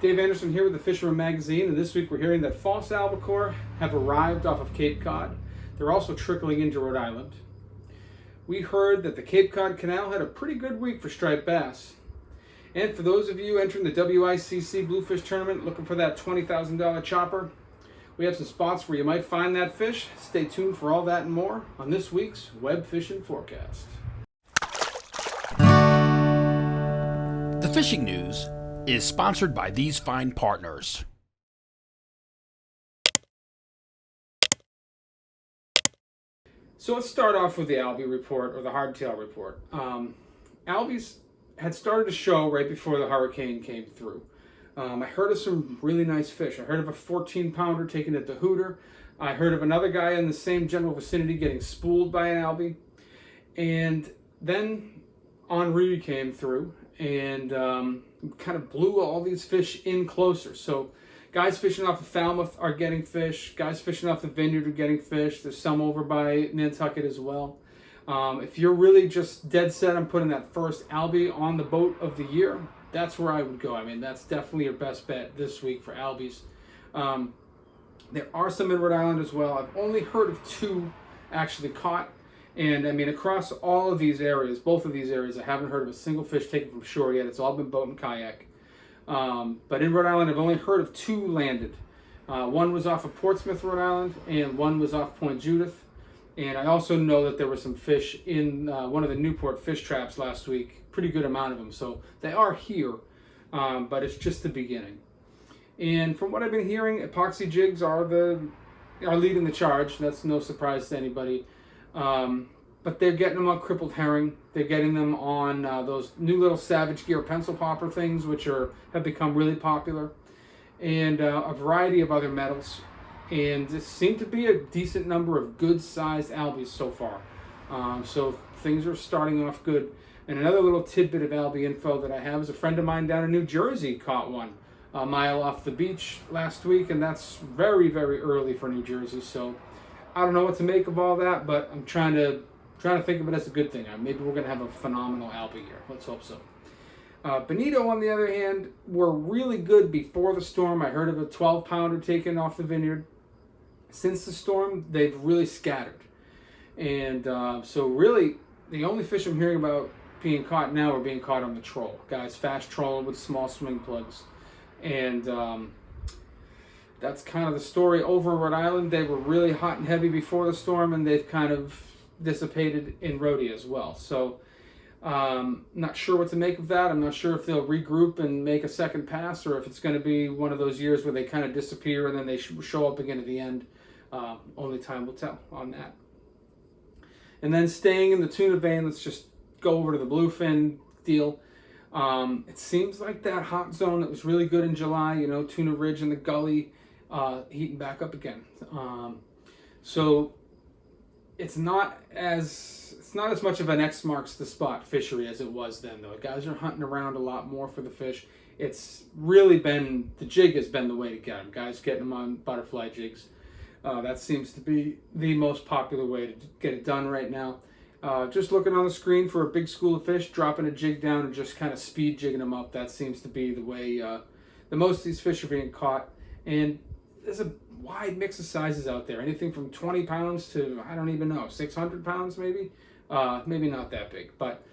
Dave Anderson here with the Fisherman magazine, and this week we're hearing that false albacore have arrived off of Cape Cod. They're also trickling into Rhode Island. We heard that the Cape Cod Canal had a pretty good week for striped bass. And for those of you entering the WICC Bluefish tournament looking for that $20,000 chopper, we have some spots where you might find that fish. Stay tuned for all that and more on this week's Web Fishing Forecast. The fishing news is sponsored by these fine partners. So let's start off with the Albie report, or the hardtail report. Albies had started to show right before the hurricane came through. I heard of some really nice fish. I heard of a 14-pounder taken at the Hooter. I heard of another guy in the same general vicinity getting spooled by an Albie. And then Henri came through and kind of blew all these fish in closer. So guys fishing off the Falmouth are getting fish. Guys fishing off the Vineyard are getting fish. There's some over by Nantucket as well. If you're really just dead set on putting that first Albie on the boat of the year, that's where I would go. I mean, that's definitely your best bet this week for Albies. There are some in Rhode Island as well. I've only heard of 2 actually caught. And I mean, across all of these areas, both of these areas, I haven't heard of a single fish taken from shore yet. It's all been boat and kayak. But in Rhode Island, I've only heard of 2 landed. One was off of Portsmouth, Rhode Island, and one was off Point Judith. And I also know that there were some fish in one of the Newport fish traps last week. Pretty good amount of them. So they are here, but it's just the beginning. And from what I've been hearing, epoxy jigs are leading the charge. That's no surprise to anybody. But they're getting them on crippled herring. They're getting them on those new little Savage Gear pencil popper things, which have become really popular, and a variety of other metals. And there seem to be a decent number of good-sized Albies so far. So things are starting off good. And another little tidbit of Albie info that I have is a friend of mine down in New Jersey caught one a mile off the beach last week, and that's very, very early for New Jersey. So I don't know what to make of all that, but I'm trying to think of it as a good thing. Maybe we're going to have a phenomenal Albie year. Let's hope so. Bonito, on the other hand, were really good before the storm. I heard of a 12-pounder taken off the Vineyard. Since the storm, they've really scattered. And so really, the only fish I'm hearing about being caught now are being caught on the troll. Guys fast trolling with small swing plugs. And that's kind of the story over in Rhode Island. They were really hot and heavy before the storm, and they've kind of dissipated in Rhode as well. So not sure what to make of that. I'm not sure if they'll regroup and make a second pass, or if it's going to be one of those years where they kind of disappear and then they show up again at the end. Only time will tell on that. And then staying in the tuna vein, let's just go over to the Bluefin deal. It seems like that hot zone that was really good in July, Tuna Ridge and the Gully, heating back up again. So it's not as much of an X marks the spot fishery as it was then, though. Guys are hunting around a lot more for the fish. It's really been, the jig has been the way to get them. Guys getting them on butterfly jigs. That seems to be the most popular way to get it done right now. Just looking on the screen for a big school of fish, dropping a jig down and just kind of speed jigging them up. That seems to be the way the most of these fish are being caught. And there's a wide mix of sizes out there. Anything from 20 pounds to, I don't even know, 600 pounds maybe? Maybe not that big. But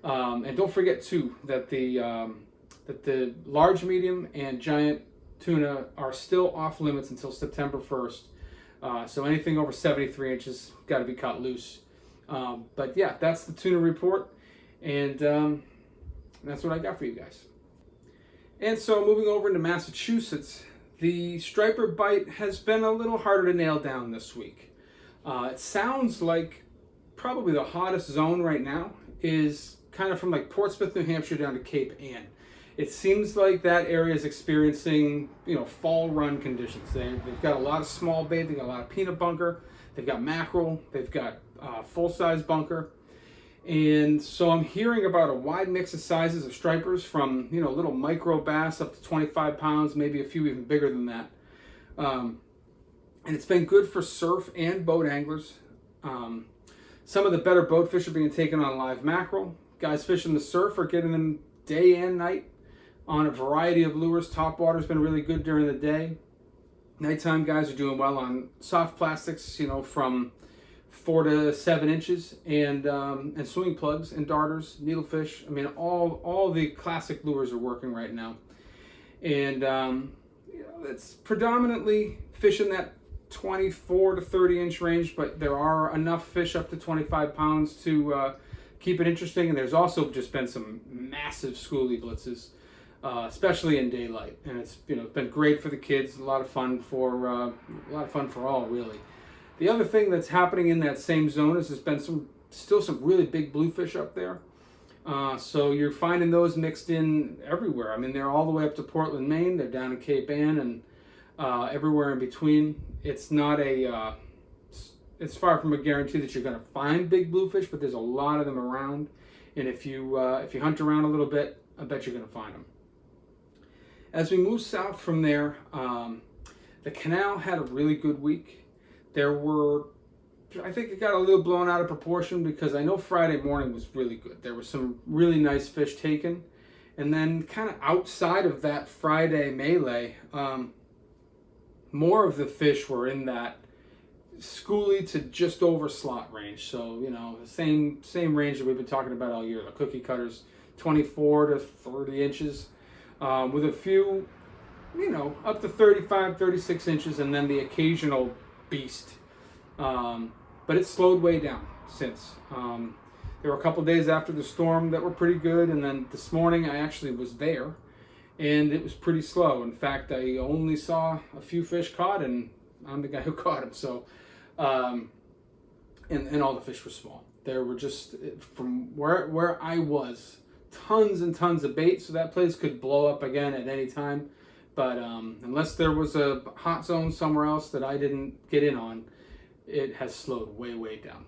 and don't forget too that the large, medium, and giant tuna are still off limits until September 1st. So anything over 73 inches got to be cut loose. But yeah, that's the tuna report, and that's what I got for you guys. And so moving over into Massachusetts, the striper bite has been a little harder to nail down this week. It sounds like probably the hottest zone right now is kind of from like Portsmouth, New Hampshire down to Cape Ann. It seems like that area is experiencing, fall run conditions. They've got a lot of small bait, they've got a lot of peanut bunker, they've got mackerel, they've got full-size bunker. And so I'm hearing about a wide mix of sizes of stripers from, little micro bass up to 25 pounds, maybe a few even bigger than that. And it's been good for surf and boat anglers. Some of the better boat fish are being taken on live mackerel. Guys fishing the surf are getting them day and night. on a variety of lures. Top water's been really good during the day. Nighttime guys are doing well on soft plastics, from 4 to 7 inches, and swimming plugs and darters, needlefish. I mean, all the classic lures are working right now, and it's predominantly fish in that 24 to 30 inch range, but there are enough fish up to 25 pounds to keep it interesting. And there's also just been some massive schoolie blitzes, especially in daylight, and it's been great for the kids. A lot of fun for all, really. The other thing that's happening in that same zone is there's been still some really big bluefish up there. So you're finding those mixed in everywhere. I mean, they're all the way up to Portland, Maine. They're down in Cape Ann and everywhere in between. It's not it's far from a guarantee that you're going to find big bluefish, but there's a lot of them around. And if you hunt around a little bit, I bet you're going to find them. As we move south from there, the canal had a really good week. I think it got a little blown out of proportion because I know Friday morning was really good. There were some really nice fish taken. And then kind of outside of that Friday melee, more of the fish were in that schoolie to just over slot range. So, the same range that we've been talking about all year. The cookie cutters, 24 to 30 inches, with a few, up to 35, 36 inches, and then the occasional beast. But it slowed way down since. There were a couple days after the storm that were pretty good, and then this morning I actually was there, and it was pretty slow. In fact, I only saw a few fish caught, and I'm the guy who caught them. So, and all the fish were small. There were just, from where I was, tons and tons of bait, so that place could blow up again at any time. But unless there was a hot zone somewhere else that I didn't get in on, it has slowed way, way down.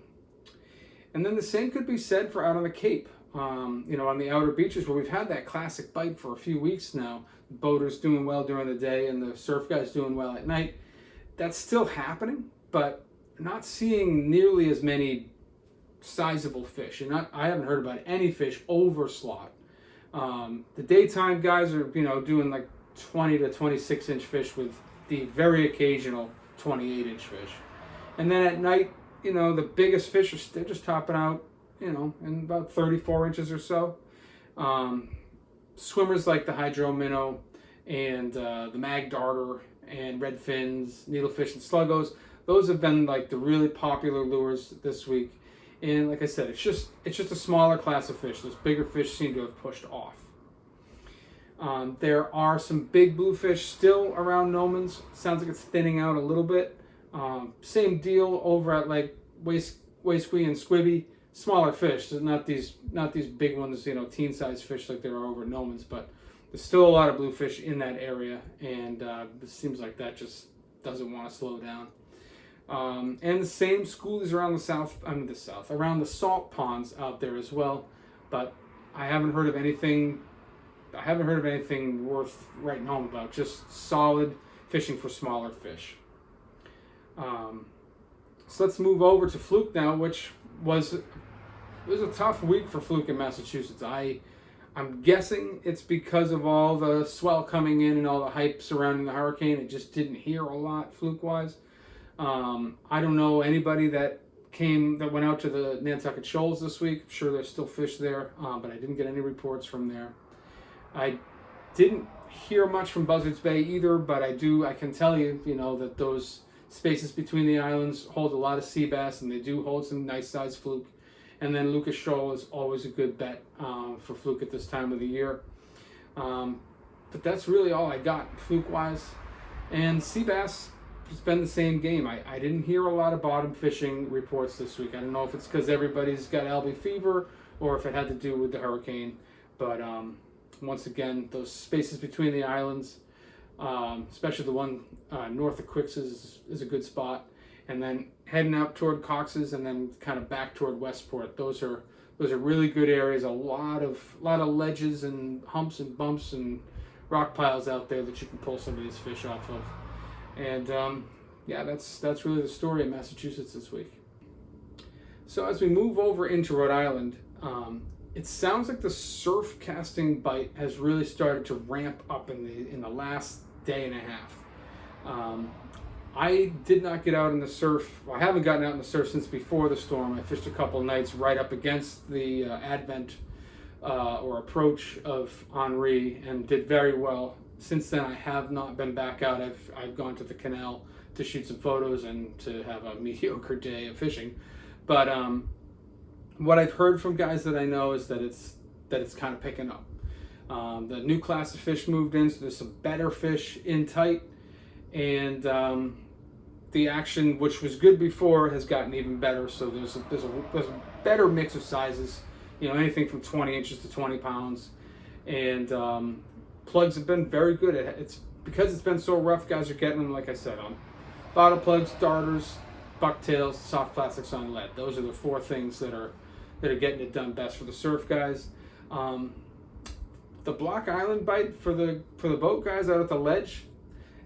And then the same could be said for out on the Cape, on the outer beaches where we've had that classic bite for a few weeks now. The boaters doing well during the day and the surf guys doing well at night. That's still happening, but not seeing nearly as many sizable fish. And I haven't heard about any fish over slot. The daytime guys are, doing like 20 to 26 inch fish with the very occasional 28 inch fish. And then at night, the biggest fish, they're just topping out, in about 34 inches or so. Swimmers like the hydro minnow and the mag darter and red fins, needlefish and sluggos, those have been like the really popular lures this week. And like I said, it's just a smaller class of fish. Those bigger fish seem to have pushed off. There are some big bluefish still around Nomans. Sounds like it's thinning out a little bit. Same deal over at like Waisquee and Squibby. Smaller fish, so not these big ones, teen size fish like there are over at Nomans, but there's still a lot of bluefish in that area, and it seems like that just doesn't want to slow down. And the same schoolies around around the salt ponds out there as well, but I haven't heard of anything worth writing home about. Just solid fishing for smaller fish. So let's move over to fluke now, which was a tough week for fluke in Massachusetts. I'm guessing it's because of all the swell coming in and all the hype surrounding the hurricane. It just didn't hear a lot fluke-wise. I don't know anybody that went out to the Nantucket Shoals this week. I'm sure there's still fish there, but I didn't get any reports from there. I didn't hear much from Buzzards Bay either, but I can tell you, that those spaces between the islands hold a lot of sea bass, and they do hold some nice sized fluke. And then Lucas Shoal is always a good bet for fluke at this time of the year. But that's really all I got fluke-wise. And sea bass, it's been the same game. I didn't hear a lot of bottom fishing reports this week. I don't know if it's because everybody's got Albie fever or if it had to do with the hurricane. But once again, those spaces between the islands, especially the one north of Quix's is a good spot. And then heading out toward Cox's and then kind of back toward Westport. Those are really good areas. A lot of ledges and humps and bumps and rock piles out there that you can pull some of these fish off of. And that's really the story of Massachusetts this week. So as we move over into Rhode Island, it sounds like the surf casting bite has really started to ramp up in the last day and a half. I did not get out in the surf. Well, I haven't gotten out in the surf since before the storm. I fished a couple nights right up against the advent or approach of Henri and did very well. Since then, I have not been back out. I've gone to the canal to shoot some photos and to have a mediocre day of fishing. But what I've heard from guys that I know is that it's kind of picking up. The new class of fish moved in, so there's some better fish in tight, and the action, which was good before, has gotten even better. So there's a better mix of sizes, anything from 20 inches to 20 pounds, and plugs have been very good. It's because it's been so rough, guys are getting them, like I said, on bottle plugs, darters, bucktails, soft plastics on lead. Those are the four things that are getting it done best for the surf guys. The Block Island bite for the boat guys out at the ledge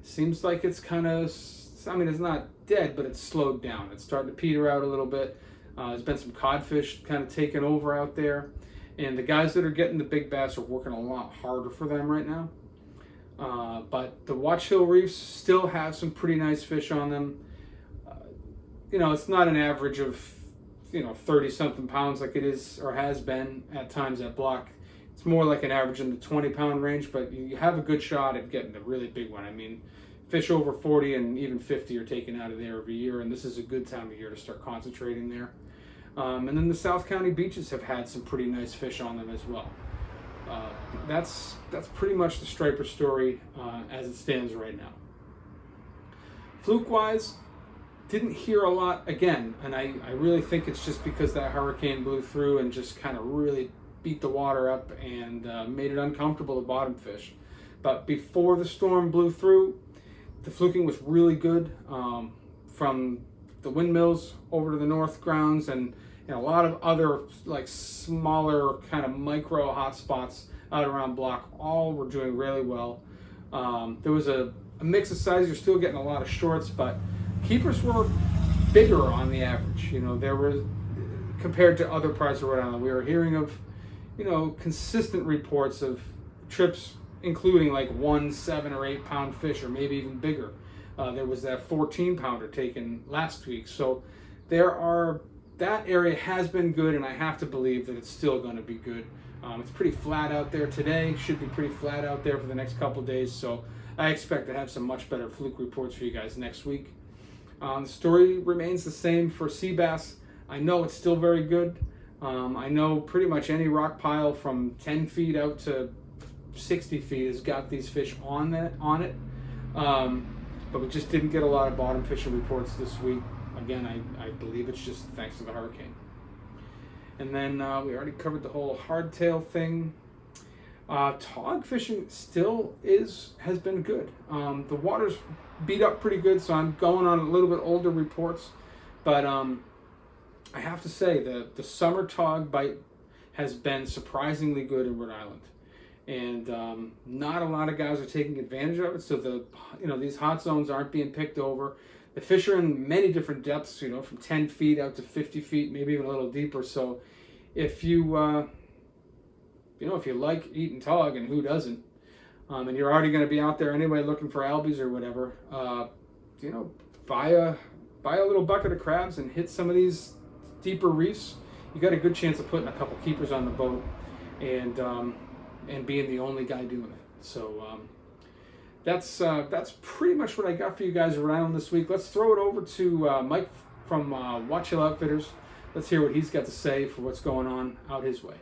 seems like it's kind of, it's not dead, but it's slowed down. It's starting to peter out a little bit. There's been some codfish kind of taking over out there, and the guys that are getting the big bass are working a lot harder for them right now. But the Watch Hill reefs still have some pretty nice fish on them. It's not an average of 30 something pounds like it is or has been at times at Block. It's more like an average in the 20 pound range, but you have a good shot at getting a really big one. I mean, fish over 40 and even 50 are taken out of there every year, and this is a good time of year to start concentrating there. And then the South County beaches have had some pretty nice fish on them as well. That's pretty much the striper story as it stands right now. Fluke-wise, didn't hear a lot again, and I really think it's just because that hurricane blew through and just kind of really beat the water up and made it uncomfortable to bottom fish. But before the storm blew through, the fluking was really good from the windmills over to the north grounds, and a lot of other like smaller kind of micro hot spots out around Block all were doing really well. There was a mix of sizes. You're still getting a lot of shorts, but keepers were bigger on the average. There were, compared to other parts of Rhode Island, we were hearing of consistent reports of trips including like 1 7 or 8 pound fish, or maybe even bigger. There was that 14 pounder taken last week. So that area has been good, and I have to believe that it's still going to be good. It's pretty flat out there today. Should be pretty flat out there for the next couple days. So I expect to have some much better fluke reports for you guys next week. The story remains the same for sea bass. I know it's still very good. I know pretty much any rock pile from 10 feet out to 60 feet has got these fish on it. But we just didn't get a lot of bottom fishing reports this week. Again, I believe it's just thanks to the hurricane. And then we already covered the whole hardtail thing. Tog fishing still has been good. The water's beat up pretty good, so I'm going on a little bit older reports. But I have to say the summer tog bite has been surprisingly good in Rhode Island. And not a lot of guys are taking advantage of it, so these hot zones aren't being picked over. The fish are in many different depths, from 10 feet out to 50 feet, maybe even a little deeper. So if you like eating tog, and who doesn't, and you're already going to be out there anyway looking for albies or whatever, buy a little bucket of crabs and hit some of these deeper reefs. You got a good chance of putting a couple keepers on the boat and being the only guy doing it. So that's pretty much what I got for you guys around this week. Let's throw it over to Mike from Watch Hill Outfitters. Let's hear what he's got to say for what's going on out his way.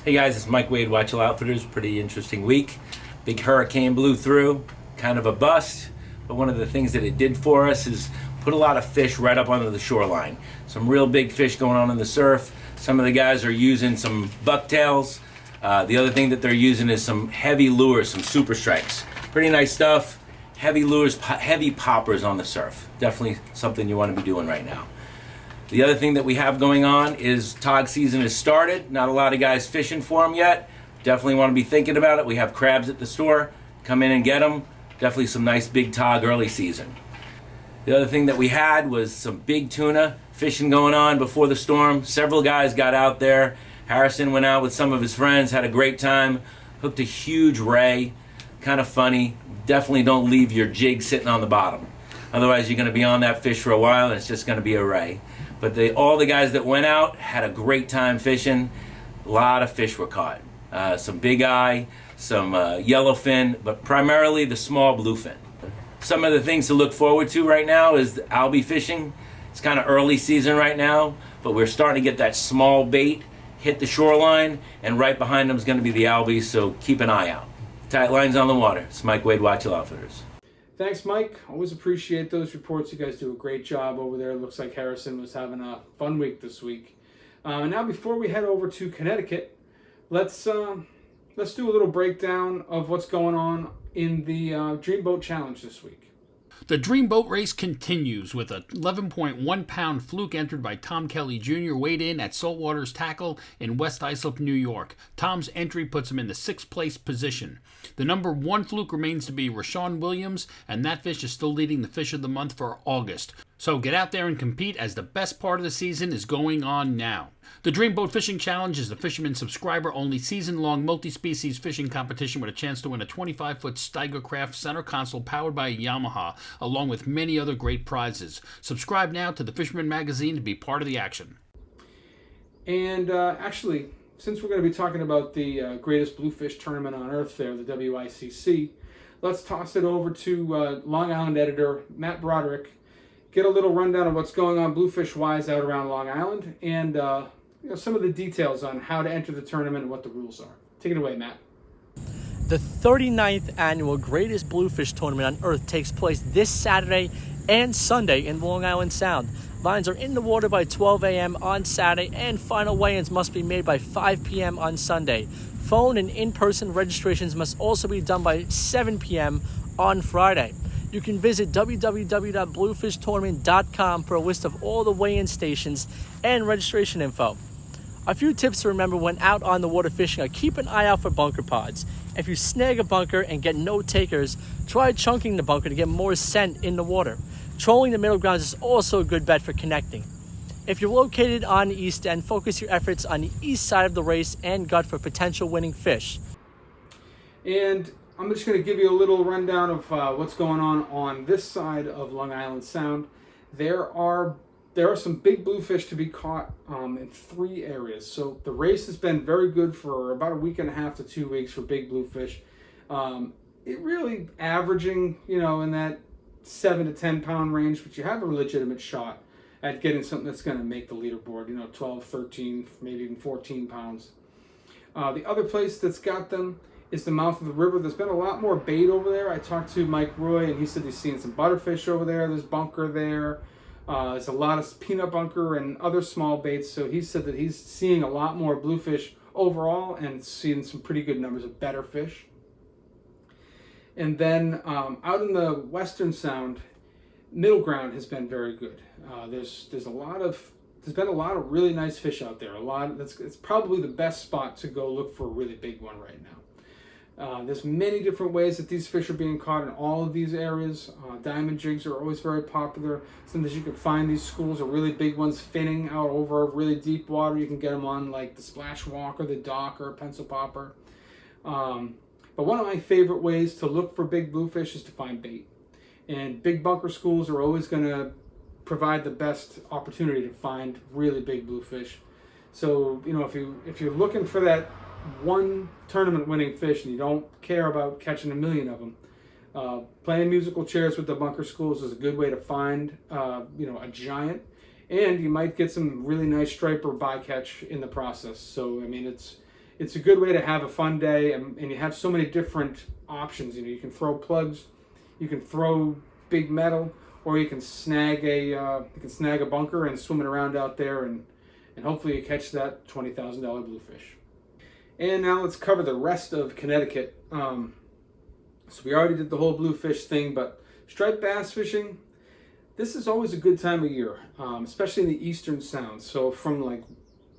Hey guys, it's Mike Wade, Watch Hill Outfitters. Pretty interesting week. Big hurricane blew through, kind of a bust, but one of the things that it did for us is put a lot of fish right up onto the shoreline. Some real big fish going on in the surf. Some of the guys are using some bucktails. The other thing that they're using is some heavy lures, some super strikes. Pretty nice stuff. Heavy lures, heavy poppers on the surf. Definitely something you want to be doing right now. The other thing that we have going on is tog season has started. Not a lot of guys fishing for them yet. Definitely want to be thinking about it. We have crabs at the store. Come in and get them. Definitely some nice big tog early season. The other thing that we had was some big tuna fishing going on before the storm. Several guys got out there, Harrison went out with some of his friends, had a great time, hooked a huge ray, kind of funny. Definitely don't leave your jig sitting on the bottom. Otherwise, you're going to be on that fish for a while, and it's just going to be a ray. But all the guys that went out had a great time fishing. A lot of fish were caught. Some big eye, some yellowfin, but primarily the small bluefin. Some of the things to look forward to right now is the albie fishing. It's kind of early season right now, but we're starting to get that small bait hit the shoreline, and right behind them is going to be the albies, so keep an eye out. Tight lines on the water. It's Mike Wade, Watch Your Outfitters. Thanks, Mike. Always appreciate those reports. You guys do a great job over there. It looks like Harrison was having a fun week this week. And now, before we head over to Connecticut, let's do a little breakdown of what's going on in the Dreamboat Challenge this week. The Dreamboat race continues with a 11.1 pound fluke entered by Tom Kelly Jr. weighed in at Saltwater's Tackle in West Islip, New York. Tom's entry puts him in the 6th place position. The number 1 fluke remains to be Rashawn Williams, and that fish is still leading the fish of the month for August. So get out there and compete, as the best part of the season is going on now. The Dreamboat Fishing Challenge is the Fisherman subscriber-only season-long multi-species fishing competition with a chance to win a 25-foot Steiger Craft center console powered by Yamaha, along with many other great prizes. Subscribe now to the Fisherman magazine to be part of the action. And actually, since we're going to be talking about the greatest bluefish tournament on earth there, the WICC, let's toss it over to Long Island editor Matt Broderick, get a little rundown of what's going on bluefish-wise out around Long Island, and some of the details on how to enter the tournament and what the rules are. Take it away, Matt. The 39th annual Greatest Bluefish Tournament on Earth takes place this Saturday and Sunday in Long Island Sound. Lines are in the water by 12 a.m. on Saturday, and final weigh-ins must be made by 5 p.m. on Sunday. Phone and in-person registrations must also be done by 7 p.m. on Friday. You can visit www.bluefishtournament.com for a list of all the weigh-in stations and registration info. A few tips to remember when out on the water fishing are: keep an eye out for bunker pods. If you snag a bunker and get no takers, try chunking the bunker to get more scent in the water. Trolling the middle grounds is also a good bet for connecting. If you're located on the east end, focus your efforts on the east side of the race and gut for potential winning fish. And I'm just going to give you a little rundown of what's going on this side of Long Island Sound. There are some big bluefish to be caught in 3 areas. So the race has been very good for about a week and a half to 2 weeks for big bluefish. It really averaging, in that 7 to 10 pound range, but you have a legitimate shot at getting something that's going to make the leaderboard, 12, 13, maybe even 14 pounds. The other place that's got them is the mouth of the river. There's been a lot more bait over there. I talked to Mike Roy, and he said he's seen some butterfish over there. There's bunker there. There's a lot of peanut bunker and other small baits. So he said that he's seeing a lot more bluefish overall and seeing some pretty good numbers of better fish. And then out in the Western Sound, middle ground has been very good. There's been a lot of really nice fish out there. It's probably the best spot to go look for a really big one right now. There's many different ways that these fish are being caught in all of these areas. Diamond jigs are always very popular. Sometimes you can find these schools or really big ones finning out over really deep water. You can get them on like the Splash Walk or the Dock or a Pencil Popper. But one of my favorite ways to look for big bluefish is to find bait. And big bunker schools are always going to provide the best opportunity to find really big bluefish. So, if you're looking for that one tournament winning fish and you don't care about catching a million of them, playing musical chairs with the bunker schools is a good way to find a giant, and you might get some really nice striper bycatch in the process. So it's a good way to have a fun day, and you have so many different options. You can throw plugs, you can throw big metal, or you can snag a bunker and swim it around out there, and hopefully you catch that $20,000 bluefish. And now let's cover the rest of Connecticut. So we already did the whole bluefish thing, but striped bass fishing, this is always a good time of year, especially in the Eastern Sound. So from like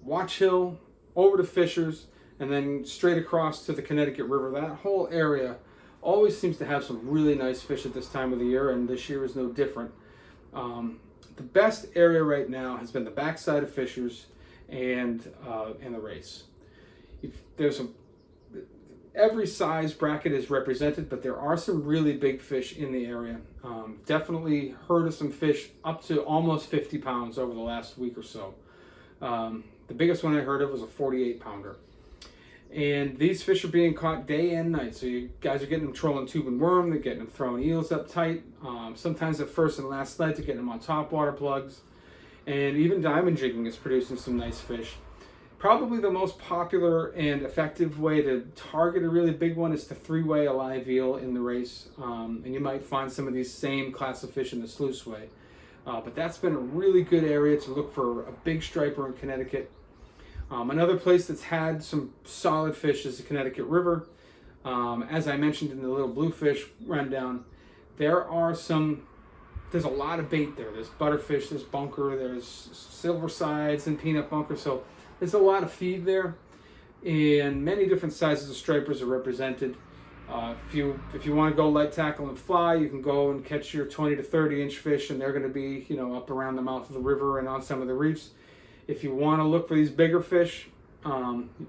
Watch Hill over to Fishers and then straight across to the Connecticut River, that whole area always seems to have some really nice fish at this time of the year, and this year is no different. The best area right now has been the backside of Fishers and the race. Every size bracket is represented, but there are some really big fish in the area. Definitely heard of some fish up to almost 50 pounds over the last week or so. The biggest one I heard of was a 48 pounder. And these fish are being caught day and night. So you guys are getting them trolling tube and worm, they're getting them throwing eels up tight. Sometimes at first and last night, they're getting them on top water plugs. And even diamond jigging is producing some nice fish. Probably the most popular and effective way to target a really big one is to three-way a live eel in the race. And you might find some of these same class of fish in the sluice way. But that's been a really good area to look for a big striper in Connecticut. Another place that's had some solid fish is the Connecticut River. As I mentioned in the little Bluefish rundown, there's a lot of bait there. There's butterfish, there's bunker, there's silver sides and peanut bunker. So there's a lot of feed there, and many different sizes of stripers are represented. If you want to go light tackle and fly, you can go and catch your 20 to 30 inch fish, and they're going to be, up around the mouth of the river and on some of the reefs. If you want to look for these bigger fish,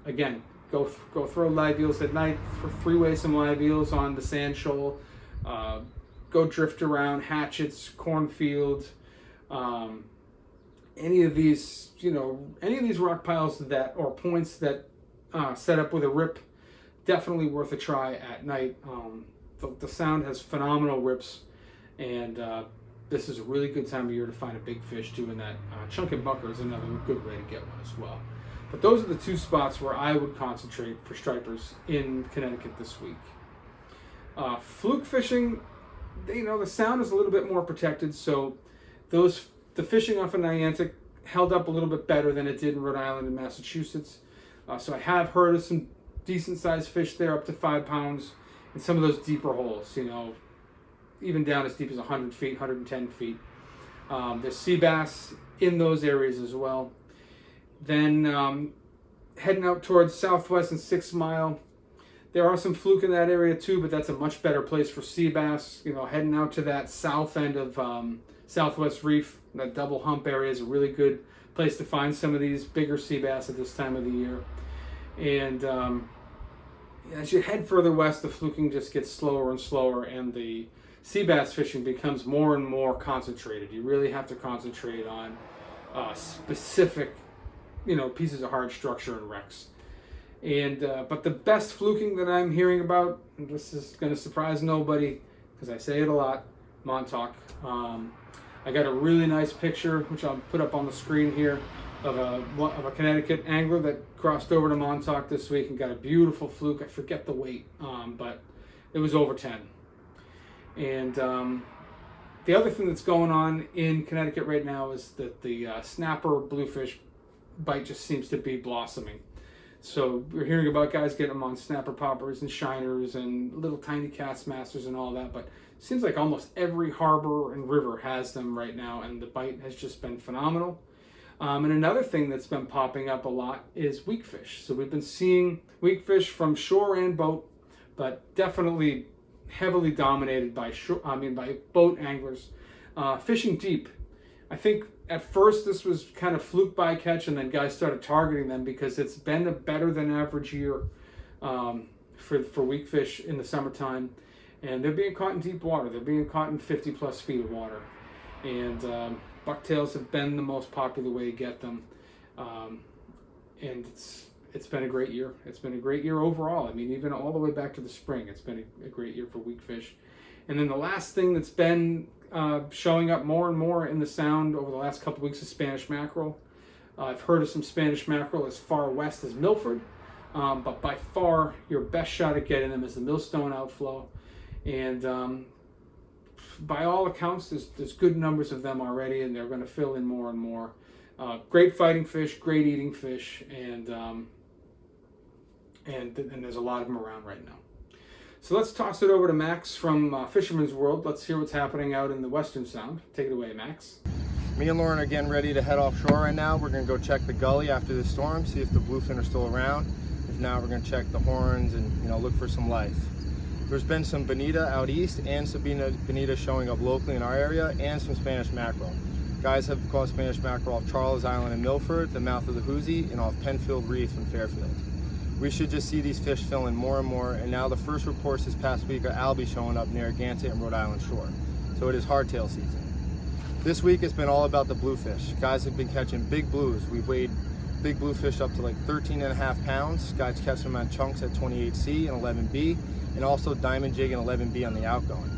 again, go throw live eels at night. Three-way some live eels on the sand shoal. Go drift around hatchets, cornfield, any of these rock piles or points that set up with a rip. Definitely worth a try at night. The sound has phenomenal rips, and this is a really good time of year to find a big fish doing that. Chunk and bunker is another good way to get one as well. But those are the two spots where I would concentrate for stripers in Connecticut this week. Fluke fishing, the sound is a little bit more protected, so the fishing off of Niantic held up a little bit better than it did in Rhode Island and Massachusetts. So I have heard of some decent sized fish there up to 5 pounds in some of those deeper holes, even down as deep as 100 feet, 110 feet. There's sea bass in those areas as well. Then heading out towards Southwest and 6 Mile, there are some fluke in that area too, but that's a much better place for sea bass. Heading out to that south end of Southwest Reef, that double hump area is a really good place to find some of these bigger sea bass at this time of the year. And as you head further west, the fluking just gets slower and slower, and the sea bass fishing becomes more and more concentrated. You really have to concentrate on specific, pieces of hard structure and wrecks. And but the best fluking that I'm hearing about, and this is going to surprise nobody because I say it a lot, Montauk. I got a really nice picture, which I'll put up on the screen here, of a Connecticut angler that crossed over to Montauk this week and got a beautiful fluke. I forget the weight, but it was over 10. And the other thing that's going on in Connecticut right now is that the snapper bluefish bite just seems to be blossoming. So we're hearing about guys getting them on snapper poppers and shiners and little tiny cast masters and all that, but it seems like almost every harbor and river has them right now, and the bite has just been phenomenal. And another thing that's been popping up a lot is weakfish. So we've been seeing weakfish from shore and boat, but definitely heavily dominated by boat anglers fishing deep. I think at first this was kind of fluke bycatch, and then guys started targeting them because it's been a better than average year for weakfish in the summertime, and they're being caught in deep water. They're being caught in 50 plus feet of water, and bucktails have been the most popular way to get them, and it's been a great year. It's been a great year overall. I mean, even all the way back to the spring, it's been a great year for weakfish. And then the last thing that's been showing up more and more in the sound over the last couple of weeks is Spanish mackerel. I've heard of some Spanish mackerel as far west as Milford, but by far your best shot at getting them is the Millstone outflow. And by all accounts, there's good numbers of them already, and they're going to fill in more and more. Great fighting fish, great eating fish, and there's a lot of them around right now. So let's toss it over to Max from Fisherman's World. Let's hear what's happening out in the Western Sound. Take it away, Max. Me and Lauren are getting ready to head offshore right now. We're going to go check the gully after the storm, see if the bluefin are still around. If not, we're going to check the horns and look for some life. There's been some bonita out east and some bonita showing up locally in our area, and some Spanish mackerel. Guys have caught Spanish mackerel off Charles Island in Milford, the mouth of the Hoosier, and off Penfield Reef in Fairfield. We should just see these fish filling more and more, and now the first reports this past week are albie showing up near Narragansett and Rhode Island shore. So it is hardtail season. This week it's been all about the bluefish. Guys have been catching big blues. We've weighed big bluefish up to like 13.5 pounds. Guys catch them on chunks at 28C and 11B, and also diamond jig and 11B on the outgoing.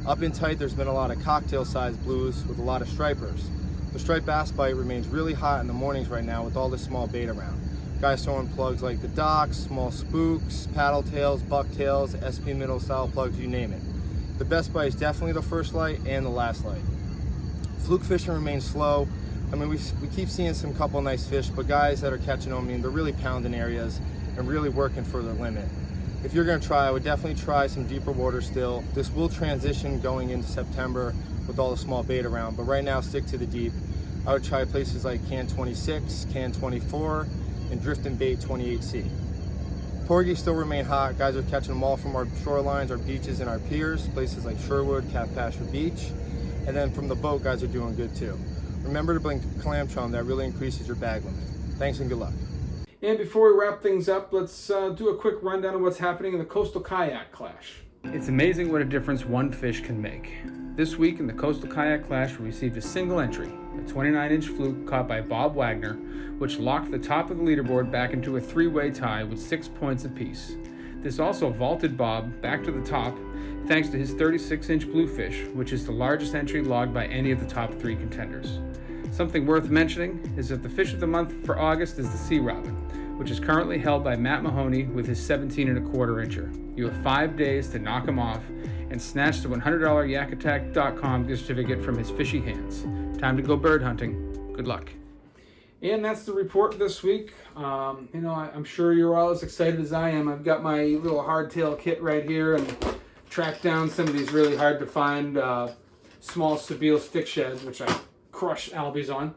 Up in tight, there's been a lot of cocktail-sized blues with a lot of stripers. The striped bass bite remains really hot in the mornings right now with all this small bait around. Guys throwing plugs like the docks, small spooks, paddle tails, bucktails, SP middle style plugs, you name it. The best bite is definitely the first light and the last light. Fluke fishing remains slow. I mean, we keep seeing some couple nice fish, but guys that are catching them, I mean, they're really pounding areas and really working for their limit. If you're gonna try, I would definitely try some deeper water still. This will transition going into September with all the small bait around, but right now stick to the deep. I would try places like Can 26, Can 24, and Drifting Bait 28C. Porgies still remain hot. Guys are catching them all from our shorelines, our beaches, and our piers, places like Sherwood, Calfpasture Beach. And then from the boat, guys are doing good too. Remember to bring clam chum, that really increases your bag limit. Thanks and good luck. And before we wrap things up, let's do a quick rundown of what's happening in the Coastal Kayak Clash. It's amazing what a difference one fish can make. This week in the Coastal Kayak Clash, we received a single entry, a 29-inch fluke caught by Bob Wagner, which locked the top of the leaderboard back into a three-way tie with 6 points apiece. This also vaulted Bob back to the top thanks to his 36-inch bluefish, which is the largest entry logged by any of the top 3 contenders. Something worth mentioning is that the fish of the month for August is the sea robin, which is currently held by Matt Mahoney with his 17.25 incher. You have 5 days to knock him off and snatch the $100 yakattack.com gift certificate from his fishy hands. Time to go bird hunting. Good luck. And that's the report this week. I'm sure you're all as excited as I am. I've got my little hardtail kit right here and tracked down some of these really hard to find small Sebile stick sheds, which I crush albies on.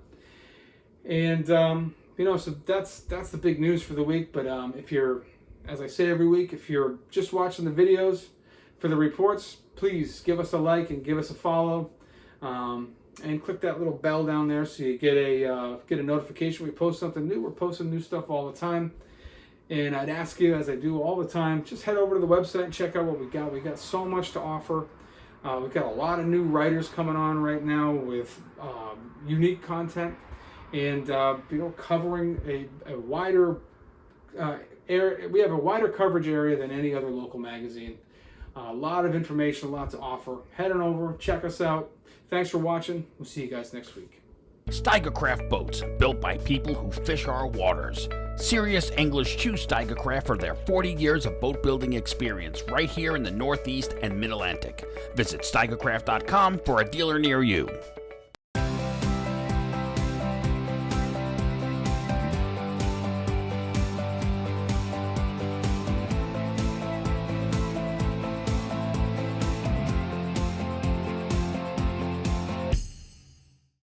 And so that's the big news for the week. But if you're, as I say every week, if you're just watching the videos for the reports, please give us a like and give us a follow. And click that little bell down there so you get a notification we post something new. We're posting new stuff all the time. And I'd ask you, as I do all the time, just head over to the website and check out what we got. We got so much to offer. We've got a lot of new writers coming on right now with unique content, and covering a wider area. We have a wider coverage area than any other local magazine. A lot of information, a lot to offer. Head on over, check us out. Thanks for watching. We'll see you guys next week. Steigercraft boats, built by people who fish our waters. Serious anglers choose Steigercraft for their 40 years of boat building experience right here in the Northeast and Mid-Atlantic. Visit steigercraft.com for a dealer near you.